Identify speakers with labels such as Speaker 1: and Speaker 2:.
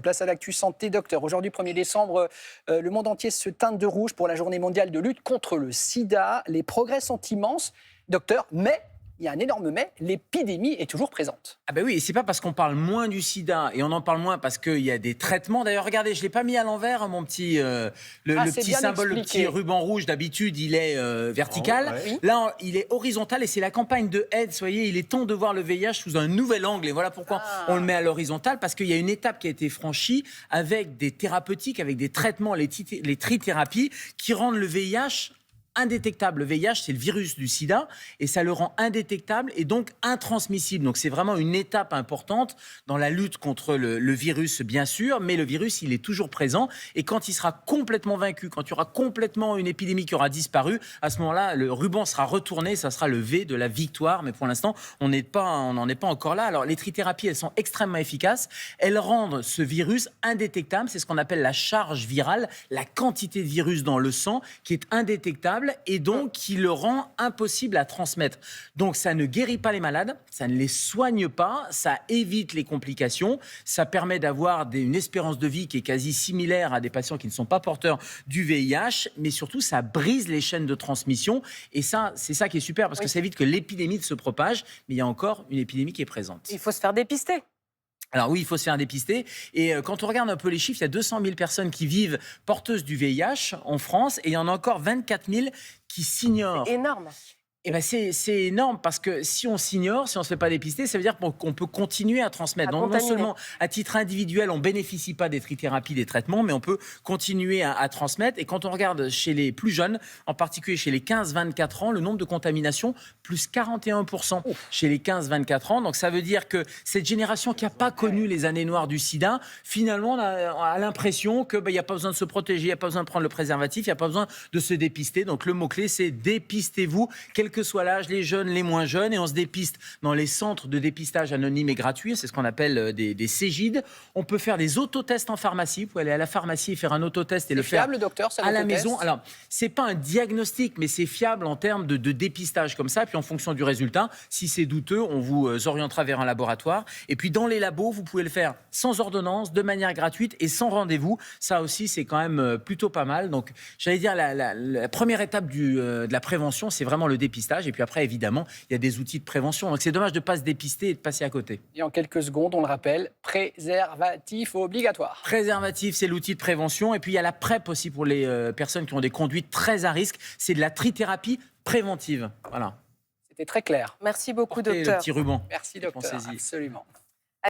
Speaker 1: Place à l'actu santé, docteur. Aujourd'hui, 1er décembre, le monde entier se teinte de rouge pour la journée mondiale de lutte contre le sida. Les progrès sont immenses, docteur, mais il y a un énorme mais, l'épidémie est toujours présente.
Speaker 2: Ah ben oui, et c'est pas parce qu'on parle moins du sida et on en parle moins parce qu'il y a des traitements. D'ailleurs, regardez, je l'ai pas mis à l'envers, mon petit, le petit symbole,
Speaker 1: expliqué.
Speaker 2: le petit ruban rouge. D'habitude, il est vertical.
Speaker 1: Oh, ouais.
Speaker 2: Là, il est horizontal et c'est la campagne de AIDS. Vous voyez, il est temps de voir le VIH sous un nouvel angle. Et voilà pourquoi on le met à l'horizontale, parce qu'il y a une étape qui a été franchie avec des thérapeutiques, avec des traitements, les trithérapies, qui rendent le VIH indétectable. Le VIH, c'est le virus du sida et ça le rend indétectable et donc intransmissible. Donc c'est vraiment une étape importante dans la lutte contre le virus, bien sûr, mais le virus, il est toujours présent et quand il sera complètement vaincu, quand il y aura complètement une épidémie qui aura disparu, à ce moment-là, le ruban sera retourné, ça sera le V de la victoire, mais pour l'instant, on n'en est pas encore là. Alors les trithérapies, elles sont extrêmement efficaces, elles rendent ce virus indétectable, c'est ce qu'on appelle la charge virale, la quantité de virus dans le sang qui est indétectable et donc qui le rend impossible à transmettre. Donc ça ne guérit pas les malades, ça ne les soigne pas, ça évite les complications, ça permet d'avoir une espérance de vie qui est quasi similaire à des patients qui ne sont pas porteurs du VIH, mais surtout ça brise les chaînes de transmission et ça, c'est ça qui est super parce que ça évite que l'épidémie se propage, mais il y a encore une épidémie qui est présente.
Speaker 3: Il faut se faire dépister.
Speaker 2: Alors oui, il faut se faire dépister. Et quand on regarde un peu les chiffres, il y a 200 000 personnes qui vivent porteuses du VIH en France et il y en a encore 24 000 qui s'ignorent.
Speaker 3: C'est énorme.
Speaker 2: Eh ben c'est énorme parce que si on s'ignore, si on ne se fait pas dépister, ça veut dire qu'on peut continuer à transmettre. Donc, non seulement à titre individuel, on ne bénéficie pas des trithérapies, des traitements, mais on peut continuer à transmettre. Et quand on regarde chez les plus jeunes, en particulier chez les 15-24 ans, le nombre de contaminations, plus 41% chez les 15-24 ans. Donc ça veut dire que cette génération qui n'a pas connu les années noires du sida, finalement, on a l'impression qu'il n'y a pas besoin de se protéger, il n'y a pas besoin de prendre le préservatif, il n'y a pas besoin de se dépister. Donc le mot-clé, c'est dépistez-vous, quel que soit l'âge, les jeunes, les moins jeunes, et on se dépiste dans les centres de dépistage anonymes et gratuits, c'est ce qu'on appelle des Cégides. On peut faire des autotests en pharmacie, vous pouvez aller à la pharmacie et faire un autotest et le faire
Speaker 1: fiable, docteur,
Speaker 2: à la maison. Alors, c'est pas un diagnostic, mais c'est fiable en termes de dépistage comme ça, puis en fonction du résultat, si c'est douteux, on vous orientera vers un laboratoire. Et puis dans les labos, vous pouvez le faire sans ordonnance, de manière gratuite et sans rendez-vous. Ça aussi, c'est quand même plutôt pas mal. Donc, j'allais dire, la première étape de la prévention, c'est vraiment le dépistage. Et puis après, évidemment, il y a des outils de prévention. Donc c'est dommage de ne pas se dépister et de passer à côté.
Speaker 1: Et en quelques secondes, on le rappelle, préservatif obligatoire.
Speaker 2: Préservatif, c'est l'outil de prévention. Et puis il y a la PrEP aussi pour les personnes qui ont des conduites très à risque. C'est de la trithérapie préventive. Voilà.
Speaker 1: C'était très clair.
Speaker 3: Merci beaucoup,
Speaker 2: Portez
Speaker 3: docteur.
Speaker 2: le petit ruban.
Speaker 1: Merci, docteur.
Speaker 2: Pensez-y.
Speaker 1: Absolument.